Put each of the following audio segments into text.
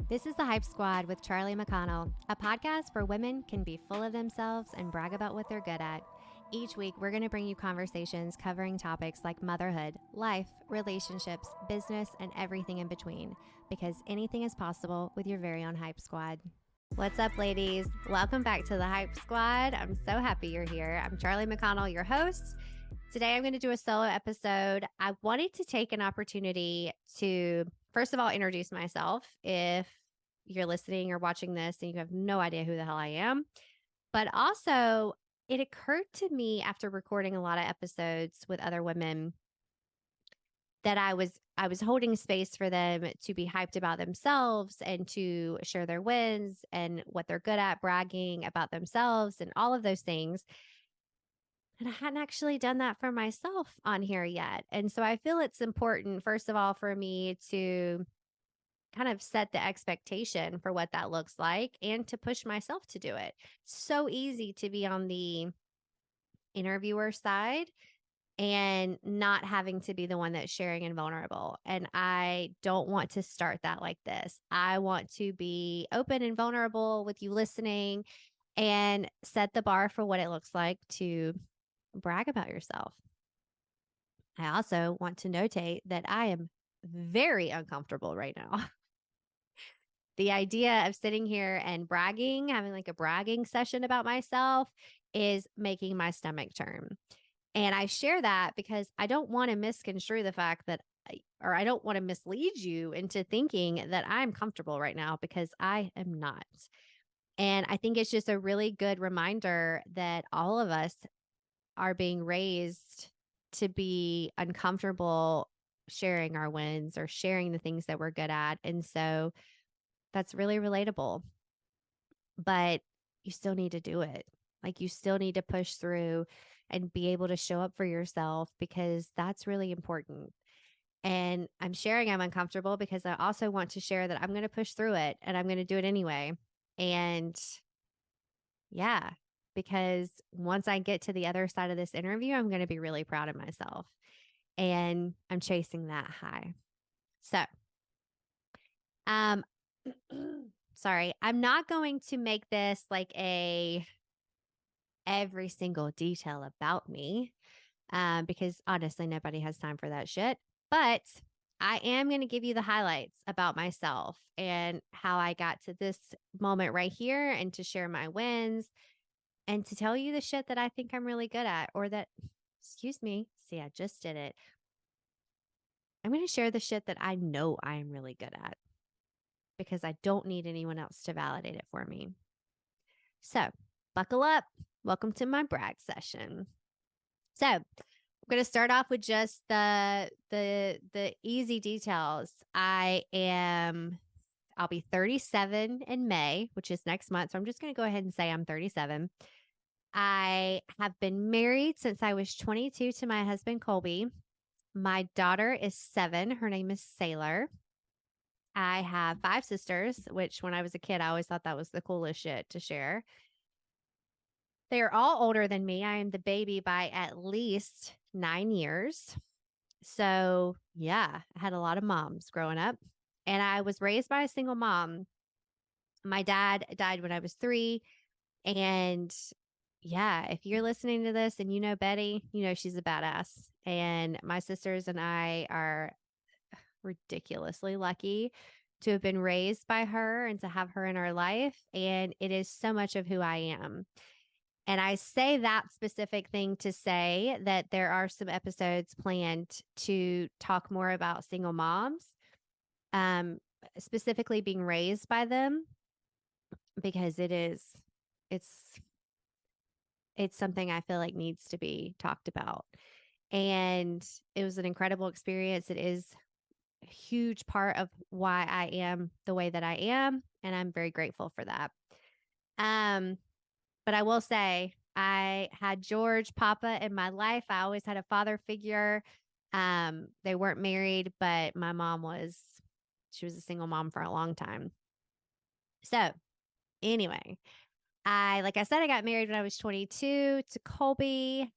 This is the Hype Squad with Charli McConnell, a podcast where women can be full of themselves and brag about what they're good at. Each week, we're going to bring you conversations covering topics like motherhood, life, relationships, business, and everything in between, because anything is possible with your very own Hype Squad. What's up, ladies? Welcome back to the Hype Squad. I'm so happy you're here. I'm Charli McConnell, your host. Today, I'm going to do a solo episode. I wanted to take an opportunity to, first of all, introduce myself. If you're listening or watching this and you have no idea who the hell I am, but also it occurred to me after recording a lot of episodes with other women that I was holding space for them to be hyped about themselves and to share their wins and what they're good at, bragging about themselves and all of those things. And I hadn't actually done that for myself on here yet. And so I feel it's important, first of all, for me to kind of set the expectation for what that looks like and to push myself to do it. So easy to be on the interviewer side and not having to be the one that's sharing and vulnerable. And I don't want to start that like this. I want to be open and vulnerable with you listening and set the bar for what it looks like to brag about yourself. I also want to notate that I am very uncomfortable right now. The idea of sitting here and bragging, having like a bragging session about myself, is making my stomach turn. And I share that because I don't want to misconstrue the fact that, or I don't want to mislead you into thinking that I'm comfortable right now, because I am not. And I think it's just a really good reminder that all of us are being raised to be uncomfortable sharing our wins or sharing the things that we're good at. And so that's really relatable, but you still need to do it. Like, you still need to push through and be able to show up for yourself, because that's really important. And I'm sharing I'm uncomfortable because I also want to share that I'm going to push through it and I'm going to do it anyway. And yeah, because once I get to the other side of this interview, I'm going to be really proud of myself. And I'm chasing that high. So, sorry, I'm not going to make this like every single detail about me, because honestly, nobody has time for that shit. But I am going to give you the highlights about myself and how I got to this moment right here, and to share my wins and to tell you the shit that I think I'm really good at, or that, excuse me, see, I just did it. I'm going to share the shit that I know I am really good at, because I don't need anyone else to validate it for me. So buckle up. Welcome to my brag session. So I'm going to start off with just the easy details. I'll be 37 in May, which is next month. So I'm just going to go ahead and say I'm 37. I have been married since I was 22 to my husband, Colby. My daughter is 7. Her name is Sailor. I have 5 sisters, which when I was a kid, I always thought that was the coolest shit to share. They are all older than me. I am the baby by at least 9 years. So yeah, I had a lot of moms growing up, and I was raised by a single mom. My dad died when I was 3. And yeah, if you're listening to this and you know Betty, you know she's a badass. And my sisters and I are ridiculously lucky to have been raised by her and to have her in our life. And it is so much of who I am. And I say that specific thing to say that there are some episodes planned to talk more about single moms, specifically being raised by them, because it's something I feel like needs to be talked about. And it was an incredible experience. It is a huge part of why I am the way that I am, and I'm very grateful for that. But I will say, I had George, Papa in my life. I always had a father figure. They weren't married, but my mom she was a single mom for a long time. So anyway, like I said, I got married when I was 22 to Colby.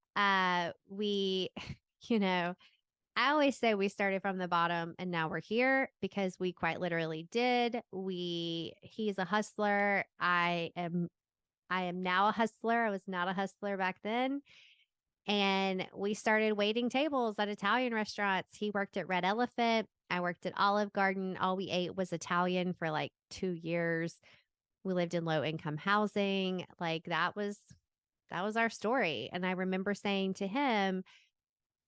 We, you know, I always say we started from the bottom and now we're here because we quite literally did. He's a hustler. I am now a hustler. I was not a hustler back then. And we started waiting tables at Italian restaurants. He worked at Red Elephant. I worked at Olive Garden. All we ate was Italian for like 2 years. We lived in low income housing. Like that was our story. And I remember saying to him,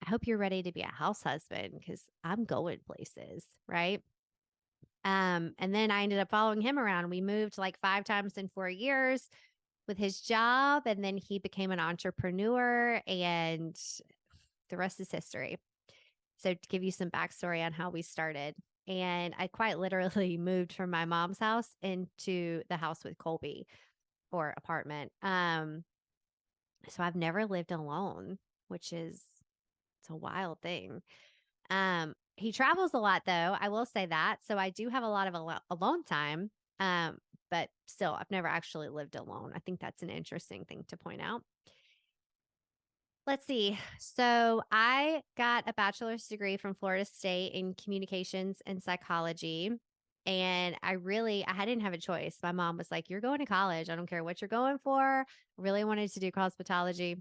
I hope you're ready to be a house husband because I'm going places, right? And then I ended up following him around. We moved like 5 times in 4 years with his job, and then he became an entrepreneur, and the rest is history. So, to give you some backstory on how we started, and I quite literally moved from my mom's house into the house with Colby or apartment. So I've never lived alone, which is it's a wild thing. He travels a lot though. I will say that. So I do have a lot of alone time. But still, I've never actually lived alone. I think that's an interesting thing to point out. Let's see. So I got a bachelor's degree from Florida State in communications and psychology. And I didn't have a choice. My mom was like, you're going to college. I don't care what you're going for. I really wanted to do cosmetology.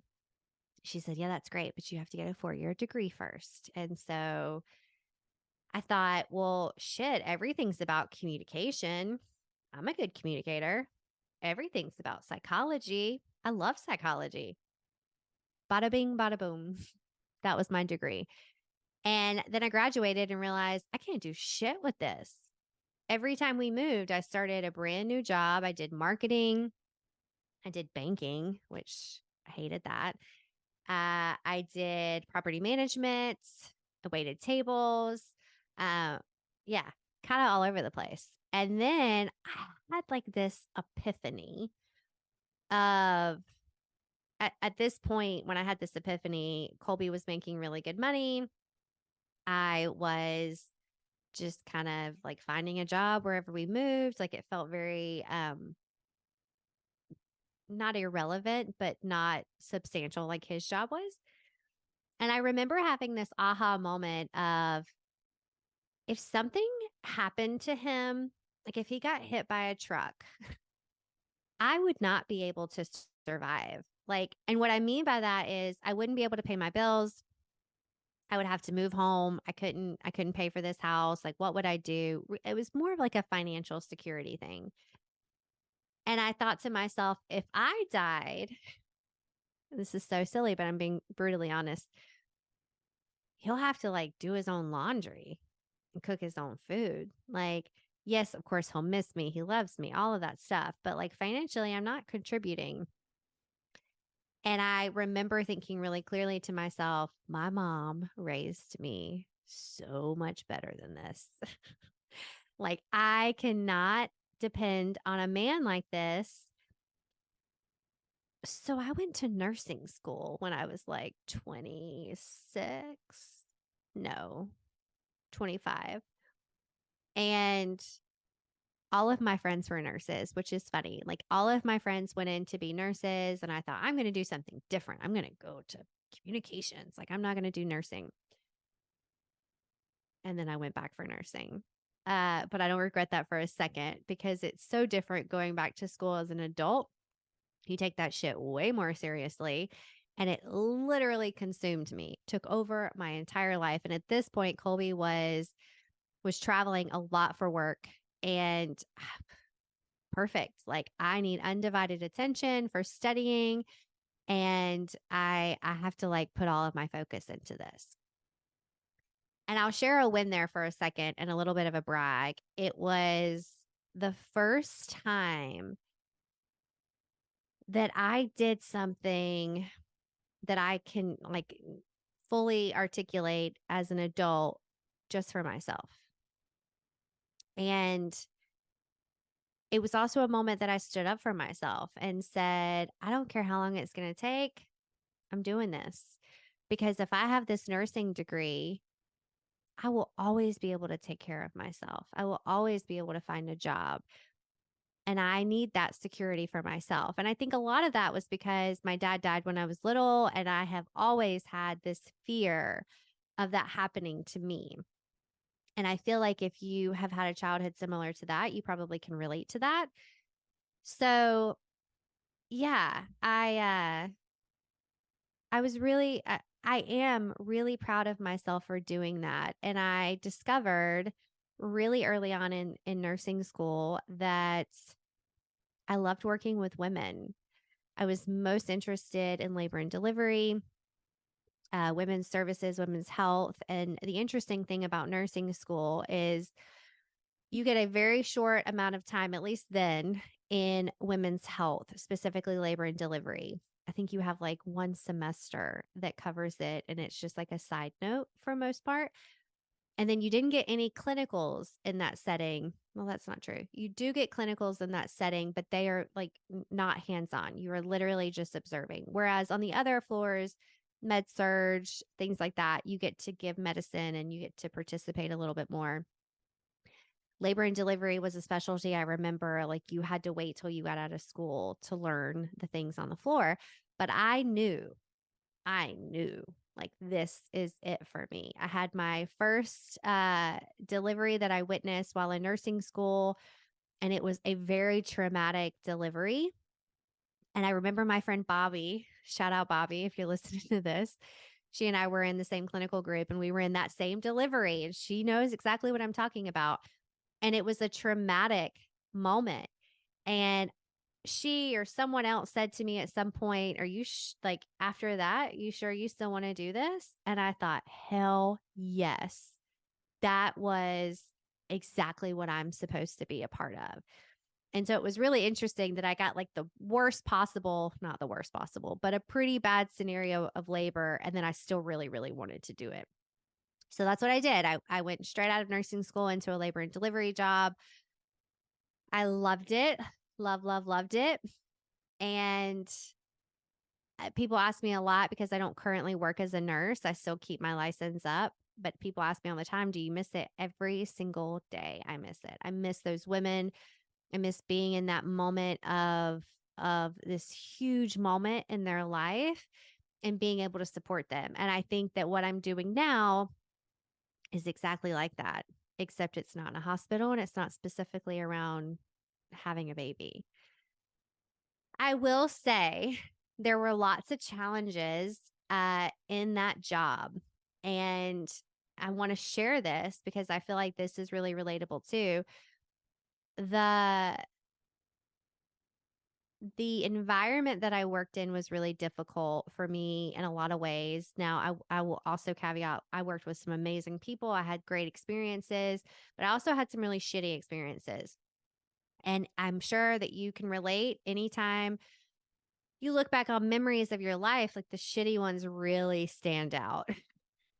She said, yeah, that's great, but you have to get a 4-year degree first. And so I thought, well, shit, everything's about communication. I'm a good communicator. Everything's about psychology. I love psychology. Bada bing, bada boom. That was my degree. And then I graduated and realized I can't do shit with this. Every time we moved, I started a brand new job. I did marketing. I did banking, which I hated that. I did property management. I waited tables. Yeah, kind of all over the place. And then I had like this epiphany of at this point, when I had this epiphany, Colby was making really good money. I was just kind of like finding a job wherever we moved. Like it felt very not irrelevant, but not substantial like his job was. And I remember having this aha moment of if something happened to him, like if he got hit by a truck, I would not be able to survive. Like, and what I mean by that is I wouldn't be able to pay my bills. I would have to move home. I couldn't pay for this house. Like, what would I do? It was more of like a financial security thing. And I thought to myself, if I died, this is so silly, but I'm being brutally honest, he'll have to like do his own laundry and cook his own food. Like, yes, of course, he'll miss me. He loves me, all of that stuff. But like financially, I'm not contributing. And I remember thinking really clearly to myself, my mom raised me so much better than this. Like, I cannot depend on a man like this. So I went to nursing school when I was like 26. No, 25. And all of my friends were nurses, which is funny. Like all of my friends went in to be nurses, and I thought, I'm going to do something different. I'm going to go to communications. Like, I'm not going to do nursing. And then I went back for nursing. But I don't regret that for a second because it's so different going back to school as an adult. You take that shit way more seriously. And it literally consumed me, took over my entire life. And at this point, Colby was traveling a lot for work, and perfect. Like I need undivided attention for studying, and I have to like put all of my focus into this. And I'll share a win there for a second and a little bit of a brag. It was the first time that I did something that I can like fully articulate as an adult just for myself. And it was also a moment that I stood up for myself and said, I don't care how long it's going to take. I'm doing this. Because if I have this nursing degree, I will always be able to take care of myself. I will always be able to find a job. And I need that security for myself. And I think a lot of that was because my dad died when I was little, and I have always had this fear of that happening to me. And I feel like if you have had a childhood similar to that, you probably can relate to that. So, yeah, I am really proud of myself for doing that. And I discovered really early on in nursing school that I loved working with women. I was most interested in labor and delivery, women's services, women's health. And the interesting thing about nursing school is you get a very short amount of time, at least then, in women's health, specifically labor and delivery. I think you have like one semester that covers it, and it's just like a side note for most part. And then you didn't get any clinicals in that setting. Well, that's not true. You do get clinicals in that setting, but they are like not hands on. You are literally just observing. Whereas on the other floors, med surge, things like that, you get to give medicine and you get to participate a little bit more. Labor and delivery was a specialty. I remember like you had to wait till you got out of school to learn the things on the floor. But I knew like this is it for me. I had my first delivery that I witnessed while in nursing school, and it was a very traumatic delivery. And I remember my friend Bobby, shout out Bobby if you're listening to this. She and I were in the same clinical group and we were in that same delivery, and she knows exactly what I'm talking about. And it was a traumatic moment. And she or someone else said to me at some point, are you like after that, you sure you still want to do this? And I thought, hell yes. That was exactly what I'm supposed to be a part of. And so it was really interesting that I got like the worst possible, not the worst possible, but a pretty bad scenario of labor. And then I still really, really wanted to do it. So that's what I did. I went straight out of nursing school into a labor and delivery job. I loved it. Loved it. And people ask me a lot because I don't currently work as a nurse. I still keep my license up, but people ask me all the time, do you miss it? Every single day I miss it. I miss those women. I miss being in that moment of this huge moment in their life and being able to support them. And I think that what I'm doing now is exactly like that, except it's not in a hospital and it's not specifically around having a baby. I will say there were lots of challenges in that job. And I want to share this because I feel like this is really relatable too. The the environment that I worked in was really difficult for me in a lot of ways. Now, I will also caveat I worked with some amazing people. I had great experiences, but I also had some really shitty experiences. And I'm sure that you can relate anytime you look back on memories of your life, like the shitty ones really stand out.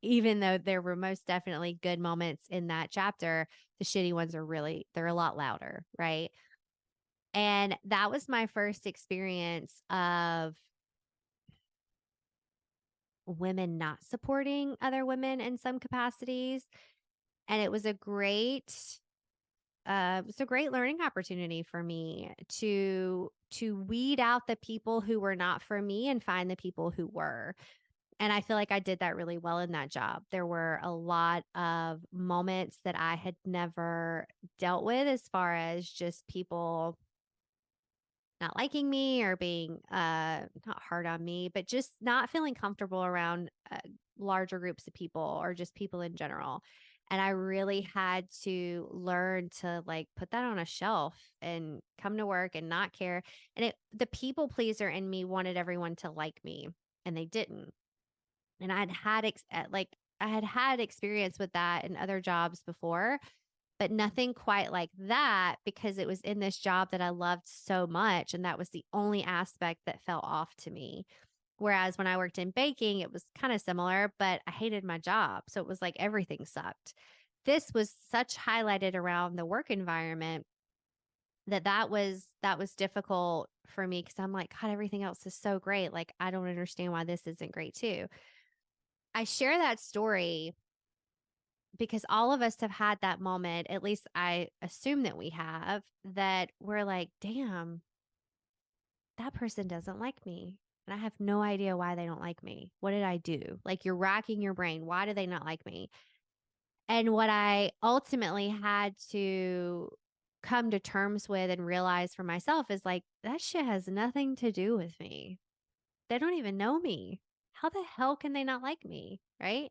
Even though there were most definitely good moments in that chapter, the shitty ones they're a lot louder, right? And that was my first experience of women not supporting other women in some capacities. And it was a great learning opportunity for me to weed out the people who were not for me and find the people who were. And I feel like I did that really well in that job. There were a lot of moments that I had never dealt with as far as just people not liking me or being not hard on me, but just not feeling comfortable around larger groups of people or just people in general. And I really had to learn to like put that on a shelf and come to work and not care. And the people pleaser in me wanted everyone to like me, and they didn't. And I had had experience with that in other jobs before, but nothing quite like that because it was in this job that I loved so much. And that was the only aspect that fell off to me. Whereas when I worked in baking, it was kind of similar, but I hated my job. So it was like everything sucked. This was such highlighted around the work environment that was difficult for me because I'm like, God, everything else is so great. Like, I don't understand why this isn't great too. I share that story because all of us have had that moment, at least I assume that we have, that we're like, damn, that person doesn't like me. And I have no idea why they don't like me. What did I do? Like, you're racking your brain. Why do they not like me? And what I ultimately had to come to terms with and realize for myself is like, that shit has nothing to do with me. They don't even know me. How the hell can they not like me? Right.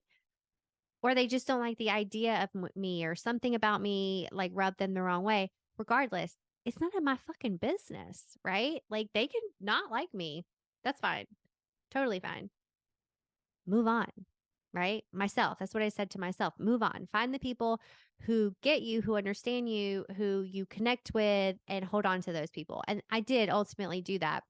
Or they just don't like the idea of me, or something about me like rubbed them the wrong way. Regardless, it's none of my fucking business. Right. Like, they can not like me. That's fine. Totally fine. Move on. Right? Myself. That's what I said to myself. Move on. Find the people who get you, who understand you, who you connect with, and hold on to those people. And I did ultimately do that.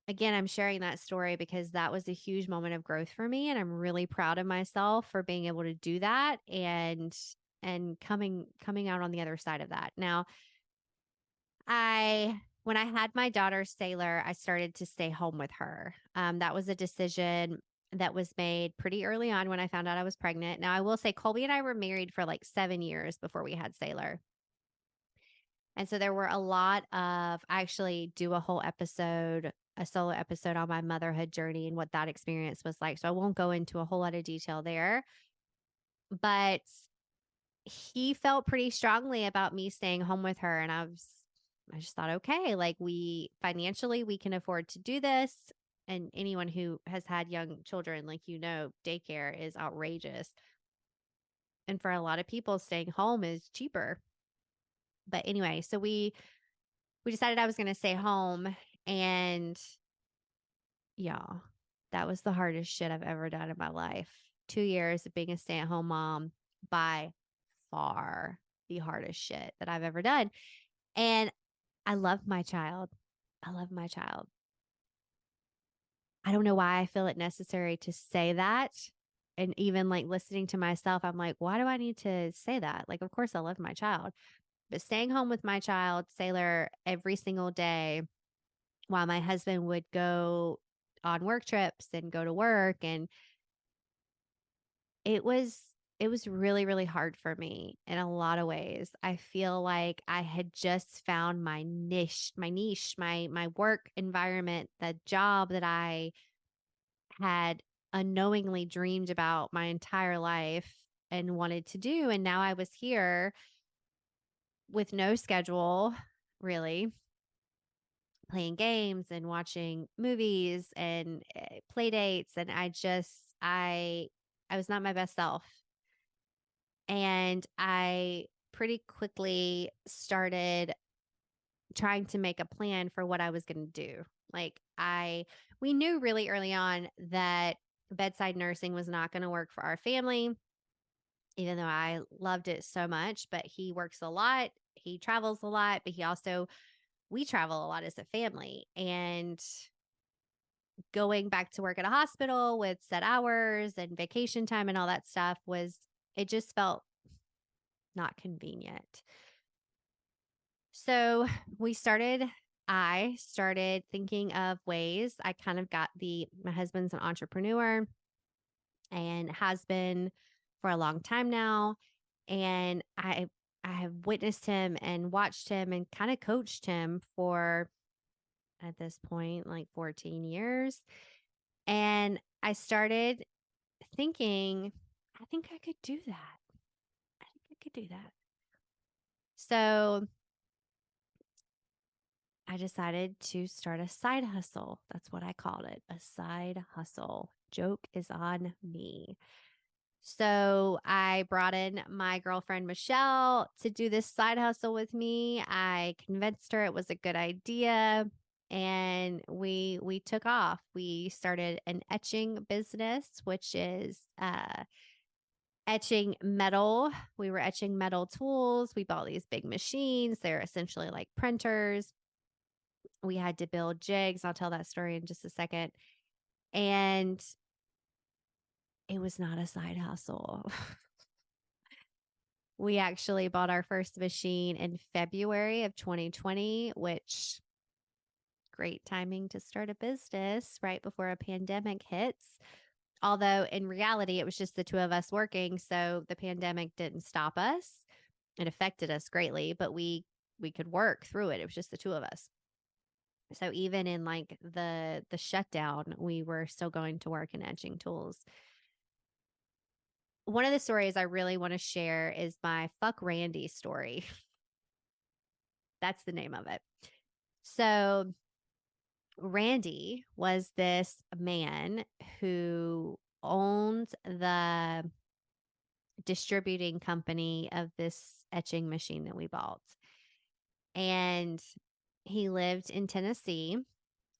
Again, I'm sharing that story because that was a huge moment of growth for me. And I'm really proud of myself for being able to do that and coming out on the other side of that. Now, when I had my daughter Sailor, I started to stay home with her. That was a decision that was made pretty early on when I found out I was pregnant. Now, I will say Colby and I were married for like 7 years before we had Sailor. And so there were a lot of, I actually do a whole episode, a solo episode on my motherhood journey and what that experience was like. So I won't go into a whole lot of detail there. But he felt pretty strongly about me staying home with her. And I just thought, okay, like, we financially, we can afford to do this. And anyone who has had young children, like, daycare is outrageous. And for a lot of people, staying home is cheaper. But anyway, so we decided I was going to stay home. And y'all, that was the hardest shit I've ever done in my life. 2 years of being a stay-at-home mom, by far the hardest shit that I've ever done. And I love my child. I love my child. I don't know why I feel it necessary to say that. And even like listening to myself, I'm like, why do I need to say that? Like, of course I love my child, but staying home with my child, Sailor, every single day while my husband would go on work trips and go to work. And it was, it was really, really hard for me in a lot of ways. I feel like I had just found my work environment, the job that I had unknowingly dreamed about my entire life and wanted to do. And now I was here with no schedule, really, playing games and watching movies and play dates. And I was not my best self. And I pretty quickly started trying to make a plan for what I was going to do. We knew really early on that bedside nursing was not going to work for our family, even though I loved it so much. But he works a lot, he travels a lot, but we travel a lot as a family. And going back to work at a hospital with set hours and vacation time and all that stuff it just felt not convenient. So I started thinking of ways. I kind of my husband's an entrepreneur and has been for a long time now. And I have witnessed him and watched him and kind of coached him for, at this point, like 14 years. And I started thinking, I think I could do that. I think I could do that. So I decided to start a side hustle. That's what I called it, a side hustle. Joke is on me. So I brought in my girlfriend, Michelle, to do this side hustle with me. I convinced her it was a good idea. And we took off. We started an etching business, which is etching metal. We were etching metal tools. We bought these big machines. They're essentially like printers. We had to build jigs. I'll tell that story in just a second. And it was not a side hustle. We actually bought our first machine in February of 2020, which great timing to start a business right before a pandemic hits. Although in reality, it was just the two of us working. So the pandemic didn't stop us. It affected us greatly, but we could work through it. It was just the two of us. So even in like the shutdown, we were still going to work and etching tools. One of the stories I really want to share is my fuck Randy story. That's the name of it. So Randy was this man who owned the distributing company of this etching machine that we bought. And he lived in Tennessee.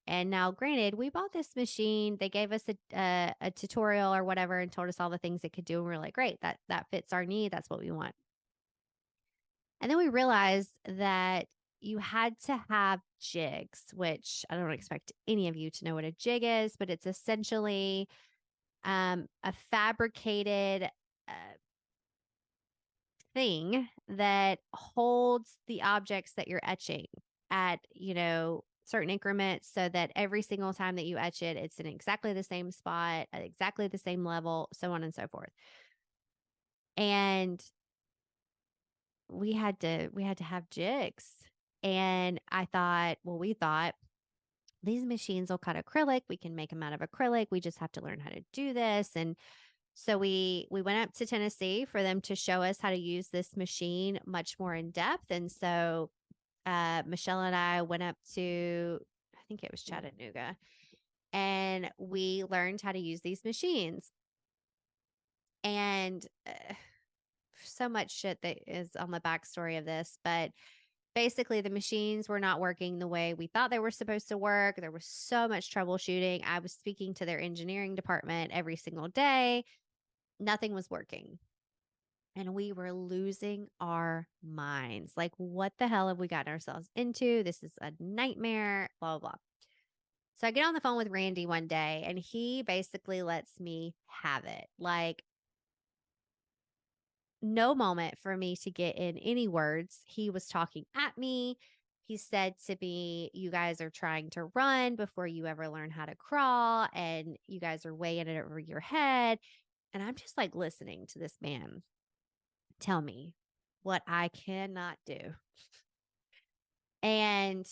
And now, granted, we bought this machine. They gave us a tutorial or whatever and told us all the things it could do. And we are like, great, that fits our need. That's what we want. And then we realized that you had to have jigs, which I don't expect any of you to know what a jig is, but it's essentially a fabricated thing that holds the objects that you're etching at, certain increments so that every single time that you etch it, it's in exactly the same spot, at exactly the same level, so on and so forth. And we had to have jigs. And we thought these machines will cut acrylic. We can make them out of acrylic. We just have to learn how to do this. And so we went up to Tennessee for them to show us how to use this machine much more in depth. And so Michelle and I went up to, I think it was Chattanooga, and we learned how to use these machines. And so much shit that is on the backstory of this, but basically the machines were not working the way we thought they were supposed to work. There was so much troubleshooting. I was speaking to their engineering department every single day. Nothing was working. And we were losing our minds. Like, what the hell have we gotten ourselves into? This is a nightmare, blah, blah, blah. So I get on the phone with Randy one day and he basically lets me have it. Like, no moment for me to get in any words. He was talking at me. He said to me, you guys are trying to run before you ever learn how to crawl, and you guys are way in it over your head. And I'm just like listening to this man tell me what I cannot do and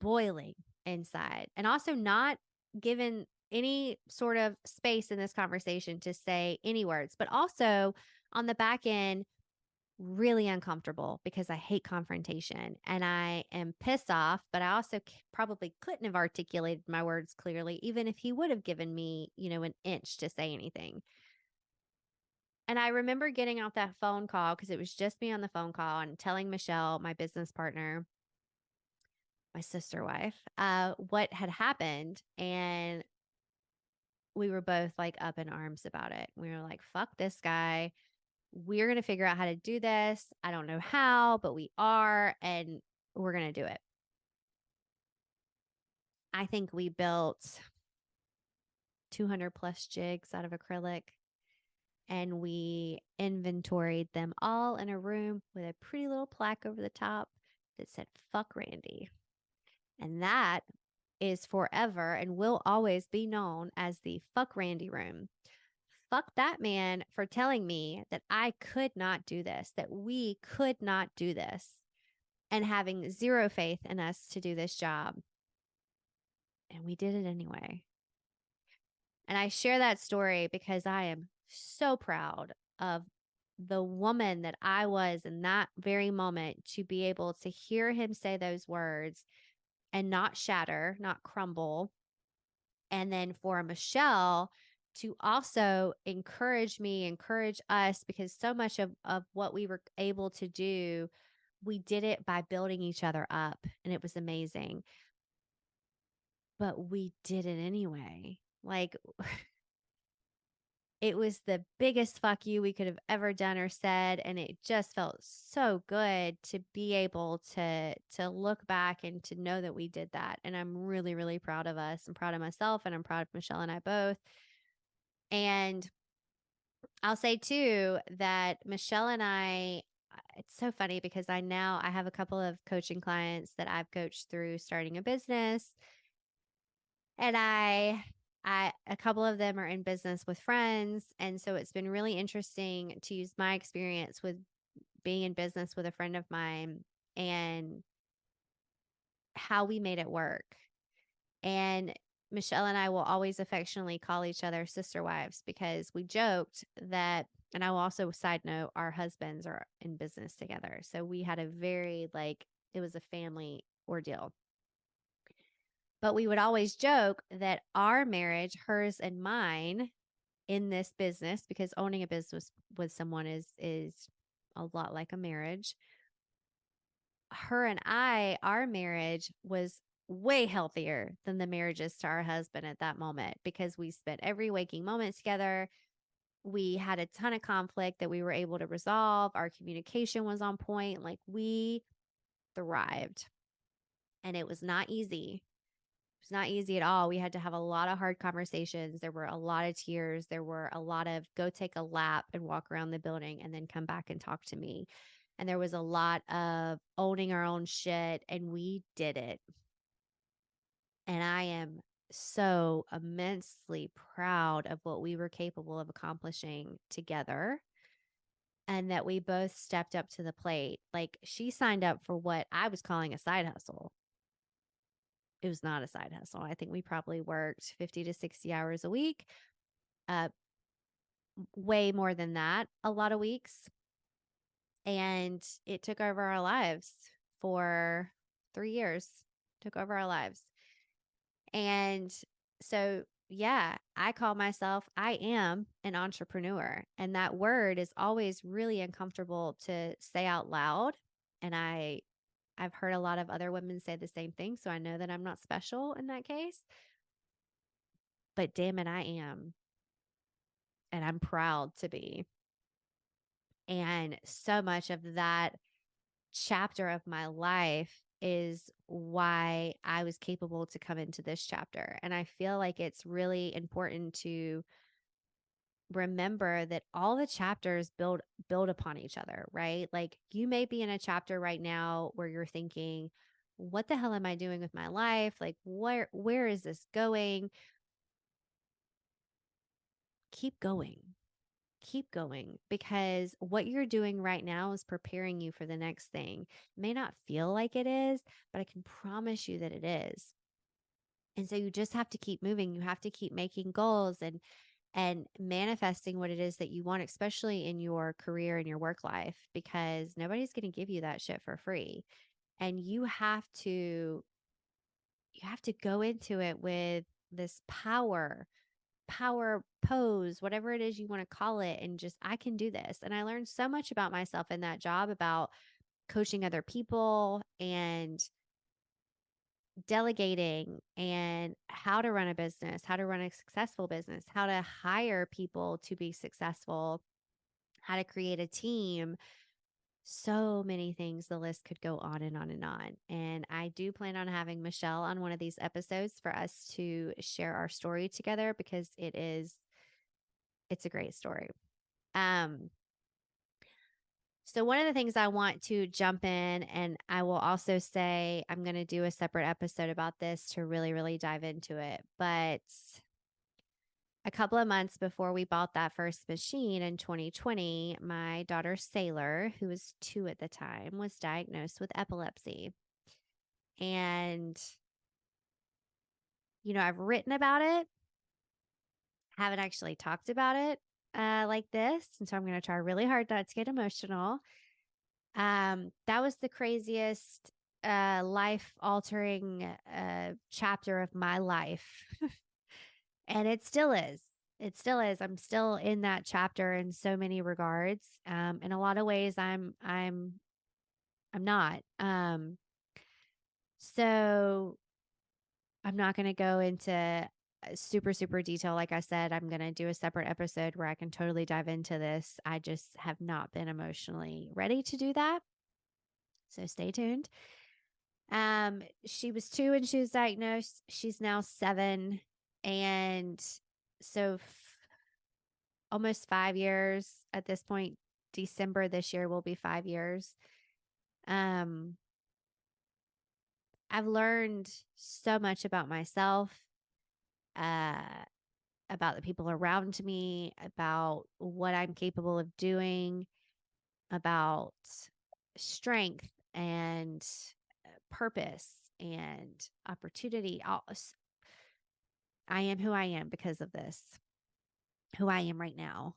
boiling inside, and also not given any sort of space in this conversation to say any words, but also on the back end, really uncomfortable because I hate confrontation and I am pissed off, but I also probably couldn't have articulated my words clearly, even if he would have given me, an inch to say anything. And I remember getting off that phone call because it was just me on the phone call and telling Michelle, my business partner, my sister wife, what had happened. And we were both like up in arms about it. We were like, fuck this guy. We're going to figure out how to do this. I don't know how, but we are, and we're going to do it. I think we built 200 plus jigs out of acrylic, and we inventoried them all in a room with a pretty little plaque over the top that said, fuck Randy. And that is forever and will always be known as the fuck Randy room. Fuck that man for telling me that I could not do this, that we could not do this, and having zero faith in us to do this job. And we did it anyway. And I share that story because I am so proud of the woman that I was in that very moment, to be able to hear him say those words and not shatter, not crumble. And then for Michelle to also encourage me, encourage us, because so much of what we were able to do, we did it by building each other up, and it was amazing. But we did it anyway. Like, it was the biggest fuck you we could have ever done or said, and it just felt so good to be able to look back and to know that we did that. And I'm really, really proud of us. I'm proud of myself, and I'm proud of Michelle and I both. And I'll say too that Michelle and I, it's so funny because I have a couple of coaching clients that I've coached through starting a business. And a couple of them are in business with friends. And so it's been really interesting to use my experience with being in business with a friend of mine and how we made it work. And Michelle and I will always affectionately call each other sister wives because we joked that, and I will also side note, our husbands are in business together. So we had a very, like, it was a family ordeal. But we would always joke that our marriage, hers and mine, in this business, because owning a business with someone is a lot like a marriage. Her and I, our marriage was way healthier than the marriages to our husband at that moment because we spent every waking moment together. We had a ton of conflict that we were able to resolve. Our communication was on point. Like we thrived. And it was not easy. It was not easy at all. We had to have a lot of hard conversations. There were a lot of tears. There were a lot of go take a lap and walk around the building and then come back and talk to me. And there was a lot of owning our own shit, and we did it. And I am so immensely proud of what we were capable of accomplishing together and that we both stepped up to the plate. Like she signed up for what I was calling a side hustle. It was not a side hustle. I think we probably worked 50 to 60 hours a week, uh, way more than that, a lot of weeks. And it took over our lives for 3 years, took over our lives. And so, yeah, I call myself, I am an entrepreneur. And that word is always really uncomfortable to say out loud. And I've heard a lot of other women say the same thing. So I know that I'm not special in that case. But damn it, I am. And I'm proud to be. And so much of that chapter of my life is why I was capable to come into this chapter. And I feel like it's really important to remember that all the chapters build upon each other, right? Like you may be in a chapter right now where you're thinking, what the hell am I doing with my life? Like where is this going? Keep going. Keep going because what you're doing right now is preparing you for the next thing. It may not feel like it is, but I can promise you that it is. And so you just have to keep moving. You have to keep making goals and manifesting what it is that you want, especially in your career and your work life, because nobody's going to give you that shit for free. And you have to go into it with this power pose, whatever it is you want to call it, and just, I can do this. And I learned so much about myself in that job, about coaching other people and delegating and how to run a business, how to run a successful business, how to hire people to be successful, how to create a team. So many things. The list could go on and on and on. And I do plan on having Michelle on one of these episodes for us to share our story together because it's a great story. So one of the things I want to jump in, and I will also say I'm going to do a separate episode about this to really, really dive into it. But a couple of months before we bought that first machine in 2020, my daughter Sailor, who was 2 at the time, was diagnosed with epilepsy. And, I've written about it, haven't actually talked about it like this. And so I'm going to try really hard not to get emotional. That was the craziest life altering chapter of my life. And it still is. It still is. I'm still in that chapter in so many regards. In a lot of ways I'm not. So I'm not going to go into super, super detail. Like I said, I'm going to do a separate episode where I can totally dive into this. I just have not been emotionally ready to do that. So stay tuned. She was 2 when she was diagnosed. She's now 7. And so almost 5 years at this point. December this year will be 5 years. I've learned so much about myself, about the people around me, about what I'm capable of doing, about strength and purpose and opportunity. I am who I am because of this, who I am right now.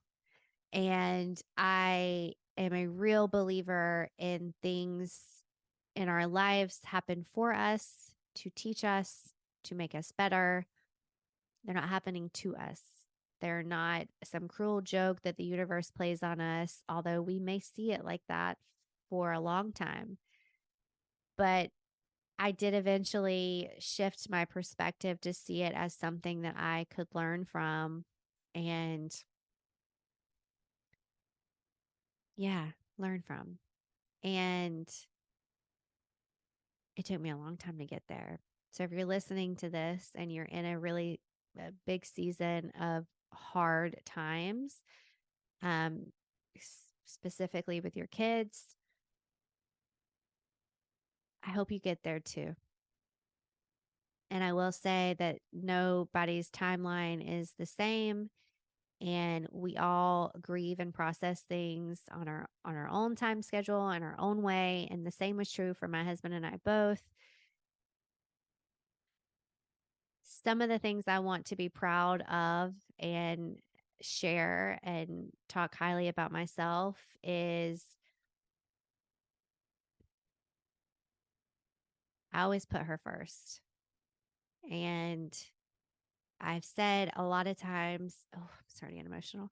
And I am a real believer in things in our lives happen for us, to teach us, to make us better. They're not happening to us. They're not some cruel joke that the universe plays on us, although we may see it like that for a long time. But I did eventually shift my perspective to see it as something that I could learn from and, yeah, learn from. And it took me a long time to get there. So if you're listening to this and you're in a really big season of hard times, um, specifically with your kids, I hope you get there too. And I will say that nobody's timeline is the same, and we all grieve and process things on our own time schedule and our own way. And the same was true for my husband and I both. Some of the things I want to be proud of and share and talk highly about myself is I always put her first. And I've said a lot of times, oh, I'm starting to get emotional.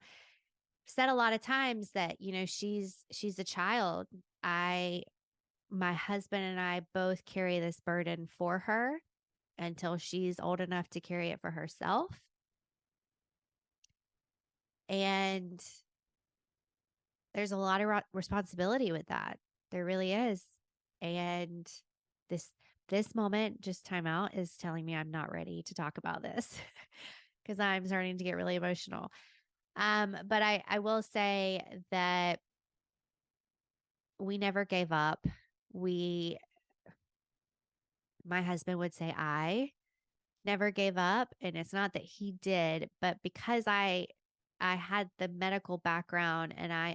Said a lot of times that, she's a child. My husband and I both carry this burden for her until she's old enough to carry it for herself. And there's a lot of responsibility with that. There really is. And this moment, just time out, is telling me I'm not ready to talk about this because I'm starting to get really emotional. But I will say that we never gave up. My husband would say I never gave up, and it's not that he did, but because I had the medical background and I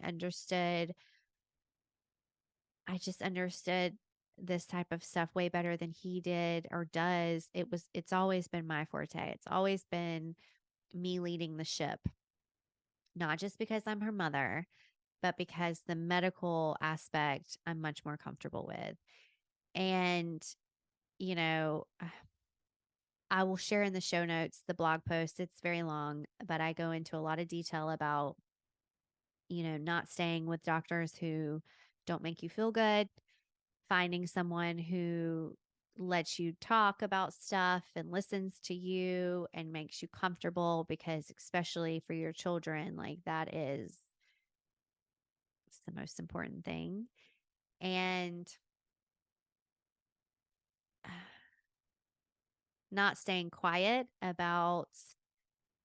just understood this type of stuff way better than he did or does. It's always been my forte. It's always been me leading the ship, not just because I'm her mother, but because the medical aspect I'm much more comfortable with. And, you know, I will share in the show notes the blog post. It's very long, but I go into a lot of detail about, not staying with doctors who don't make you feel good, finding someone who lets you talk about stuff and listens to you and makes you comfortable, because especially for your children, like that is it's the most important thing. And not staying quiet about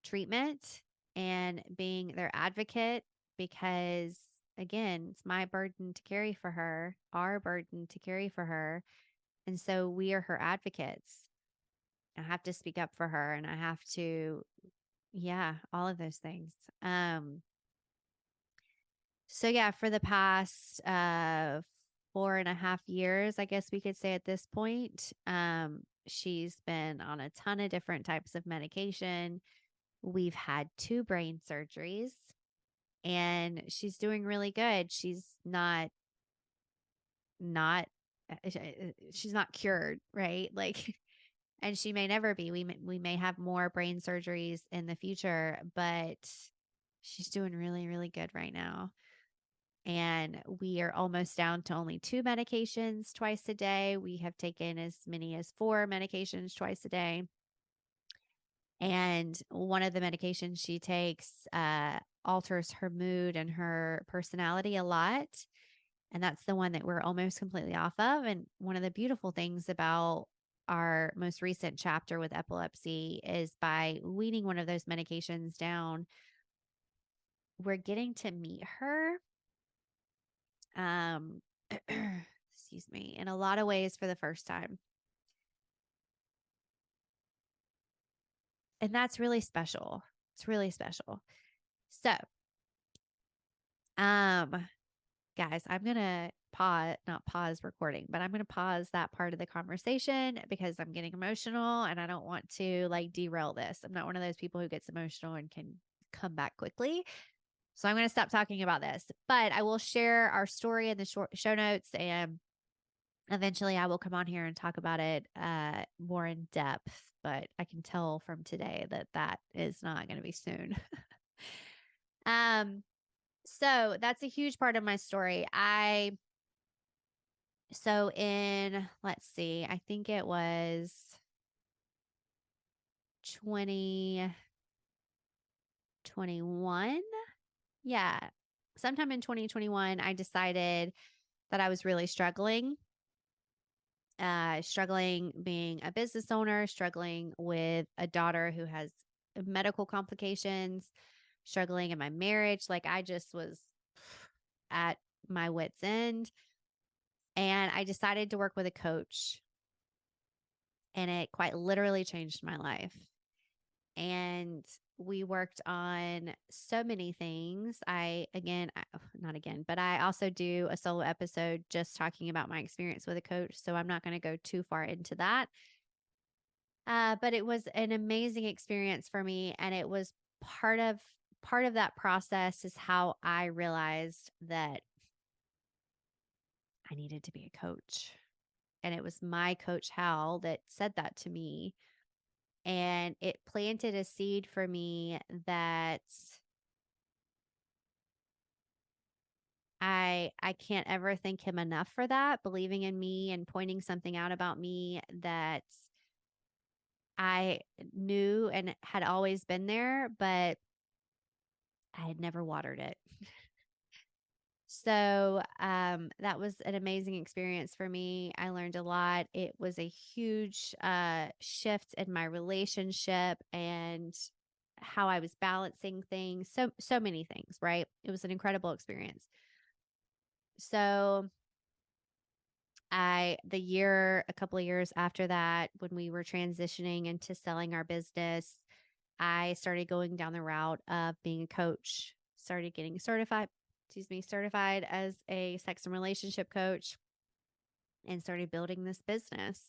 treatment and being their advocate, because again, it's my burden to carry for her, our burden to carry for her. And so we are her advocates. I have to speak up for her, and I have to, yeah, all of those things. So yeah, for the past 4.5 years, I guess we could say at this point, she's been on a ton of different types of medication. We've had 2 brain surgeries, and she's doing really good. Not she's not cured, right? Like, and she may never be. We may have more brain surgeries in the future, but she's doing really, really good right now. And we are almost down to only 2 medications twice a day. We have taken as many as 4 medications twice a day. And one of the medications she takes alters her mood and her personality a lot. And that's the one that we're almost completely off of. And one of the beautiful things about our most recent chapter with epilepsy is by weaning one of those medications down, we're getting to meet her, excuse me, in a lot of ways for the first time. And that's really special. It's really special. So, guys, I'm going to not pause recording, but I'm going to pause that part of the conversation because I'm getting emotional and I don't want to like derail this. I'm not one of those people who gets emotional and can come back quickly. So I'm going to stop talking about this, but I will share our story in the show notes, and eventually I will come on here and talk about it more in depth. But I can tell from today that that is not going to be soon. So that's a huge part of my story. So in, let's see, I think it was 2021. Yeah. Sometime in 2021, I decided that I was really struggling, struggling being a business owner, struggling with a daughter who has medical complications, struggling in my marriage. Like I just was at my wit's end. And I decided to work with a coach, and it quite literally changed my life. And we worked on so many things. Not again, but I also do a solo episode just talking about my experience with a coach. So I'm not going to go too far into that. But it was an amazing experience for me. And it was part of that process is how I realized that I needed to be a coach. And it was my coach, Hal, that said that to me. And it planted a seed for me that I can't ever thank him enough for that, believing in me and pointing something out about me that I knew and had always been there, but I had never watered it. So that was an amazing experience for me. I learned a lot. It was a huge shift in my relationship and how I was balancing things. So many things, right? It was an incredible experience. So a couple of years after that, when we were transitioning into selling our business, I started going down the route of being a coach, started getting certified as a sex and relationship coach, and started building this business.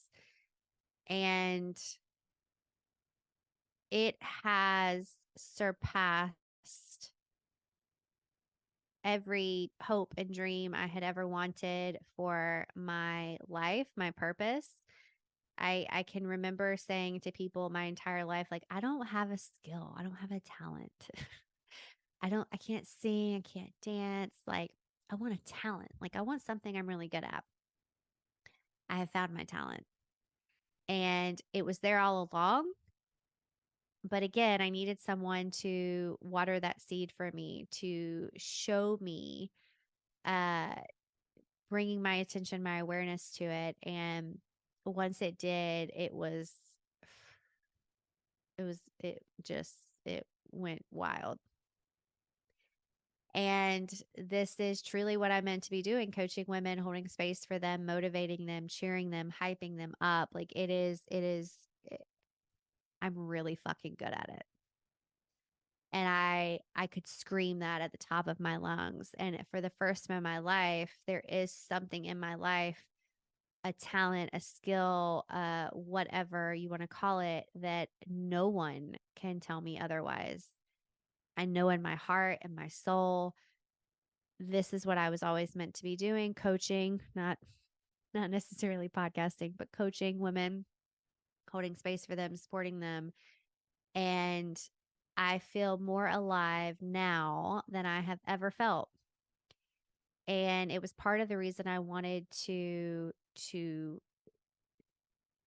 And it has surpassed every hope and dream I had ever wanted for my life, my purpose. I can remember saying to people my entire life, like, I don't have a skill. I don't have a talent. I can't sing. I can't dance. Like, I want a talent. Like, I want something I'm really good at. I have found my talent, and it was there all along. But again, I needed someone to water that seed for me, to show me, uh, bringing my attention, my awareness to it. And once it did, it went wild. And this is truly what I'm meant to be doing, coaching women, holding space for them, motivating them, cheering them, hyping them up. Like I'm really fucking good at it. And I could scream that at the top of my lungs. And for the first time in my life, there is something in my life, a talent, a skill, whatever you want to call it, that no one can tell me otherwise. I know in my heart and my soul, this is what I was always meant to be doing, coaching, not necessarily podcasting, but coaching women, holding space for them, supporting them. And I feel more alive now than I have ever felt. And it was part of the reason I wanted to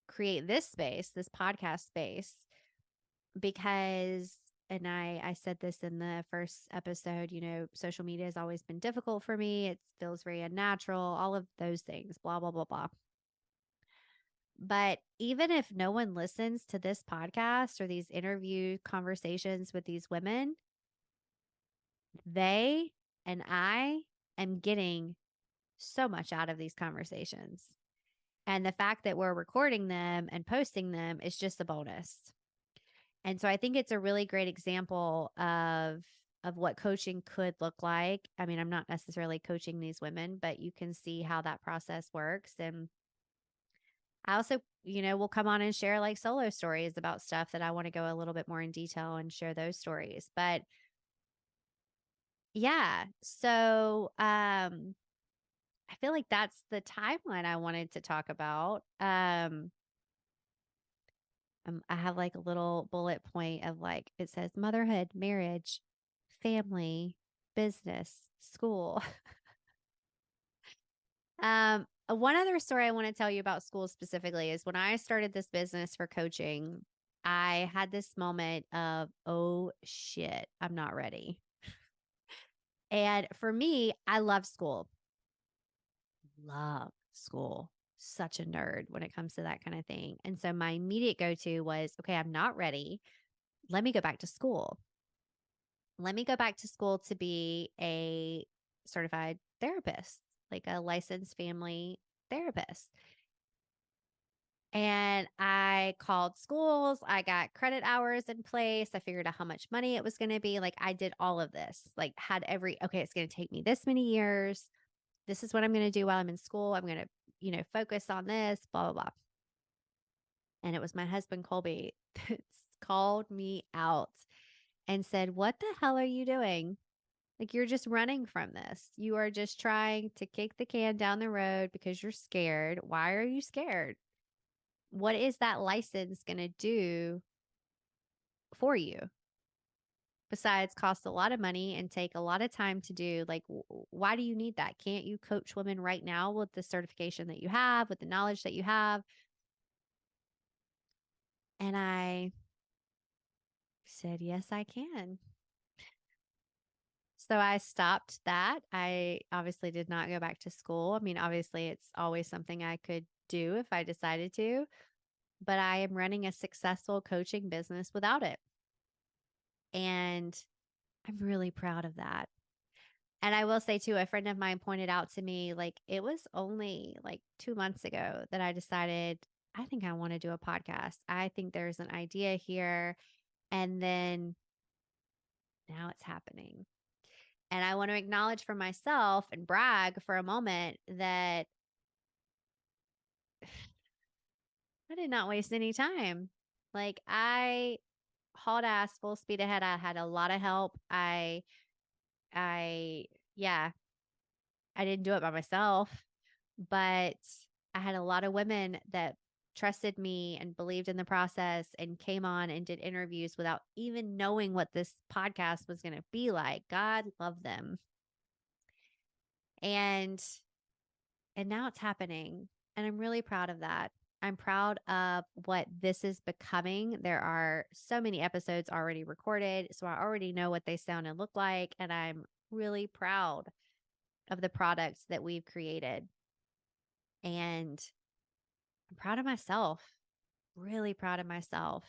create this space, this podcast space, because and I said this in the first episode, social media has always been difficult for me. It feels very unnatural, all of those things, blah, blah, blah, blah. But even if no one listens to this podcast or these interview conversations with these women, they and I am getting so much out of these conversations. And the fact that we're recording them and posting them is just a bonus. And so I think it's a really great example of what coaching could look like. I mean, I'm not necessarily coaching these women, but you can see how that process works. And I also, will come on and share like solo stories about stuff that I want to go a little bit more in detail and share those stories. But yeah, so I feel like that's the timeline I wanted to talk about. I have like a little bullet point of like, it says motherhood, marriage, family, business, school. One other story I want to tell you about school specifically is when I started this business for coaching, I had this moment of, oh shit, I'm not ready. And for me, I love school. Love school. Such a nerd when it comes to that kind of thing. And so my immediate go to was, okay, I'm not ready. Let me go back to school. Let me go back to school to be a certified therapist, like a licensed family therapist. And I called schools. I got credit hours in place. I figured out how much money it was going to be. Like I did all of this, like had okay, it's going to take me this many years. This is what I'm going to do while I'm in school. I'm going to, focus on this, blah, blah, blah. And it was my husband, Colby, that called me out and said, "What the hell are you doing? Like, you're just running from this. You are just trying to kick the can down the road because you're scared. Why are you scared? What is that license going to do for you? Besides cost a lot of money and take a lot of time to do, like, why do you need that? Can't you coach women right now with the certification that you have, with the knowledge that you have?" And I said, "Yes, I can." So I stopped that. I obviously did not go back to school. I mean, obviously, it's always something I could do if I decided to, but I am running a successful coaching business without it. And I'm really proud of that. And I will say too, a friend of mine pointed out to me, like, it was only like 2 months ago that I decided, I think I want to do a podcast. I think there's an idea here. And then now it's happening. And I want to acknowledge for myself and brag for a moment that I did not waste any time. Like I hauled ass full speed ahead. I had a lot of help. I, yeah, I didn't do it by myself, but I had a lot of women that trusted me and believed in the process and came on and did interviews without even knowing what this podcast was going to be like. God love them. And now it's happening. And I'm really proud of that. I'm proud of what this is becoming. There are so many episodes already recorded. So I already know what they sound and look like. And I'm really proud of the products that we've created. And I'm proud of myself, really proud of myself.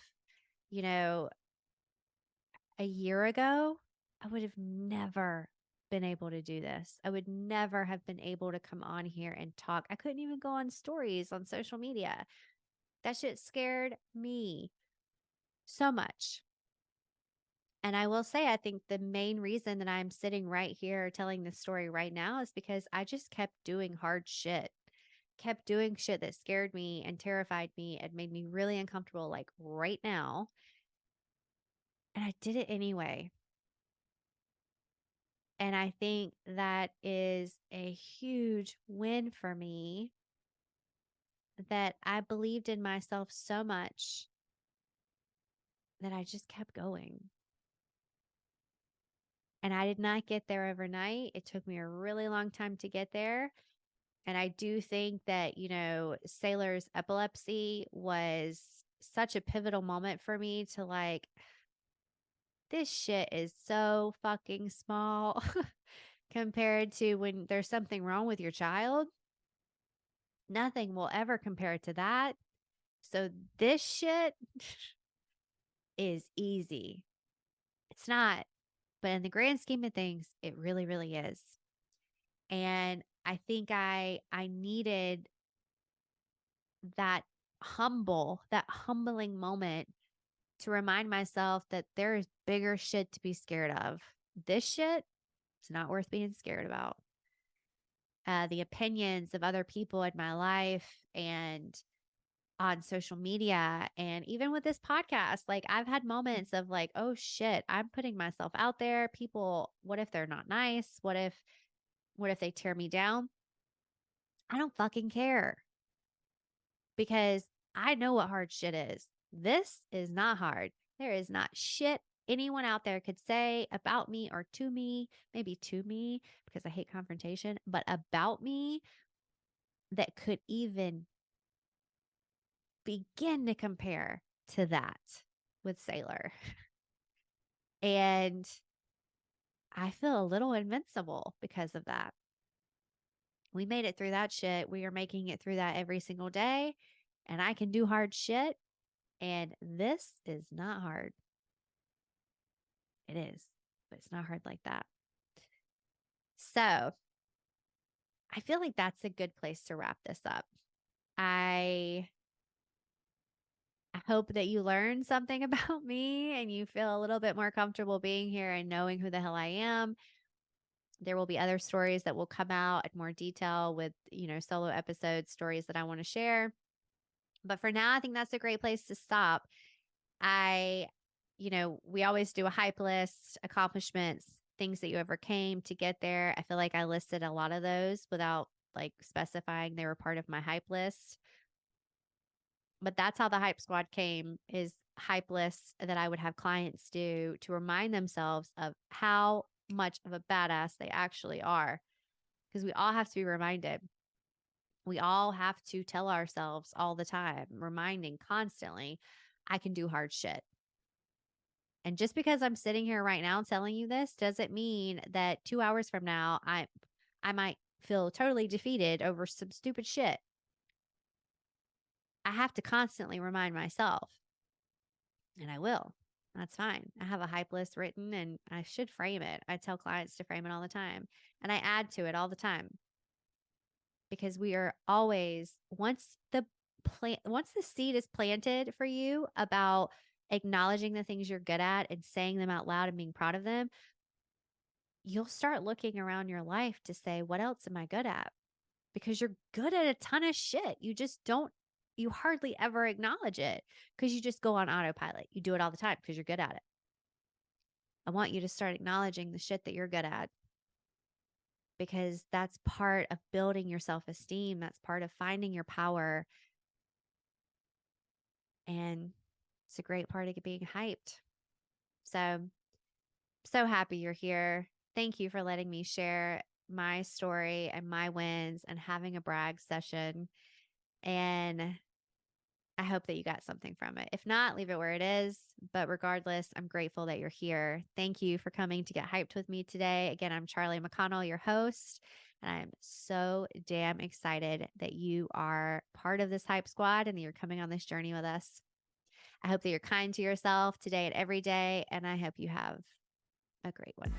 You know, a year ago, I would have never been able to do this. I would never have been able to come on here and talk. I couldn't even go on stories on social media. That shit scared me so much. And I will say, I think the main reason that I'm sitting right here telling this story right now is because I just kept doing hard shit, kept doing shit that scared me and terrified me and made me really uncomfortable, like right now. And I did it anyway. And I think that is a huge win for me, that I believed in myself so much that I just kept going. And I did not get there overnight. It took me a really long time to get there. And I do think that, Sailor's epilepsy was such a pivotal moment for me to like, this shit is so fucking small compared to when there's something wrong with your child. Nothing will ever compare to that. So this shit is easy. It's not, but in the grand scheme of things, it really, really is. And I think I needed that humbling moment to remind myself that there is bigger shit to be scared of. This shit, it's not worth being scared about. The opinions of other people in my life and on social media, and even with this podcast, like I've had moments of like, oh shit, I'm putting myself out there. People, what if they're not nice? What if they tear me down? I don't fucking care because I know what hard shit is. This is not hard. There is not shit anyone out there could say about me or to me, maybe to me because I hate confrontation, but about me that could even begin to compare to that with Sailor. And I feel a little invincible because of that. We made it through that shit. We are making it through that every single day. And I can do hard shit. And this is not hard. It is, but it's not hard like that. So I feel like that's a good place to wrap this up. I hope that you learned something about me and you feel a little bit more comfortable being here and knowing who the hell I am. There will be other stories that will come out in more detail with, solo episode stories that I want to share. But for now, I think that's a great place to stop. We always do a hype list, accomplishments, things that you overcame to get there. I feel like I listed a lot of those without like specifying they were part of my hype list. But that's how the hype squad came, is hype lists that I would have clients do to remind themselves of how much of a badass they actually are. Because we all have to be reminded. We all have to tell ourselves all the time, reminding constantly, I can do hard shit. And just because I'm sitting here right now telling you this doesn't mean that 2 hours from now I might feel totally defeated over some stupid shit. I have to constantly remind myself, and I will. That's fine. I have a hype list written and I should frame it. I tell clients to frame it all the time, and I add to it all the time, because we are always, once the seed is planted for you about acknowledging the things you're good at and saying them out loud and being proud of them, you'll start looking around your life to say, what else am I good at? Because you're good at a ton of shit. You hardly ever acknowledge it because you just go on autopilot. You do it all the time because you're good at it. I want you to start acknowledging the shit that you're good at, because that's part of building your self-esteem. That's part of finding your power. And it's a great part of being hyped. So happy you're here. Thank you for letting me share my story and my wins and having a brag session. And I hope that you got something from it. If not, leave it where it is. But regardless, I'm grateful that you're here. Thank you for coming to get hyped with me today. Again, I'm Charli McConnell, your host, and I'm so damn excited that you are part of this hype squad and that you're coming on this journey with us. I hope that you're kind to yourself today and every day, and I hope you have a great one.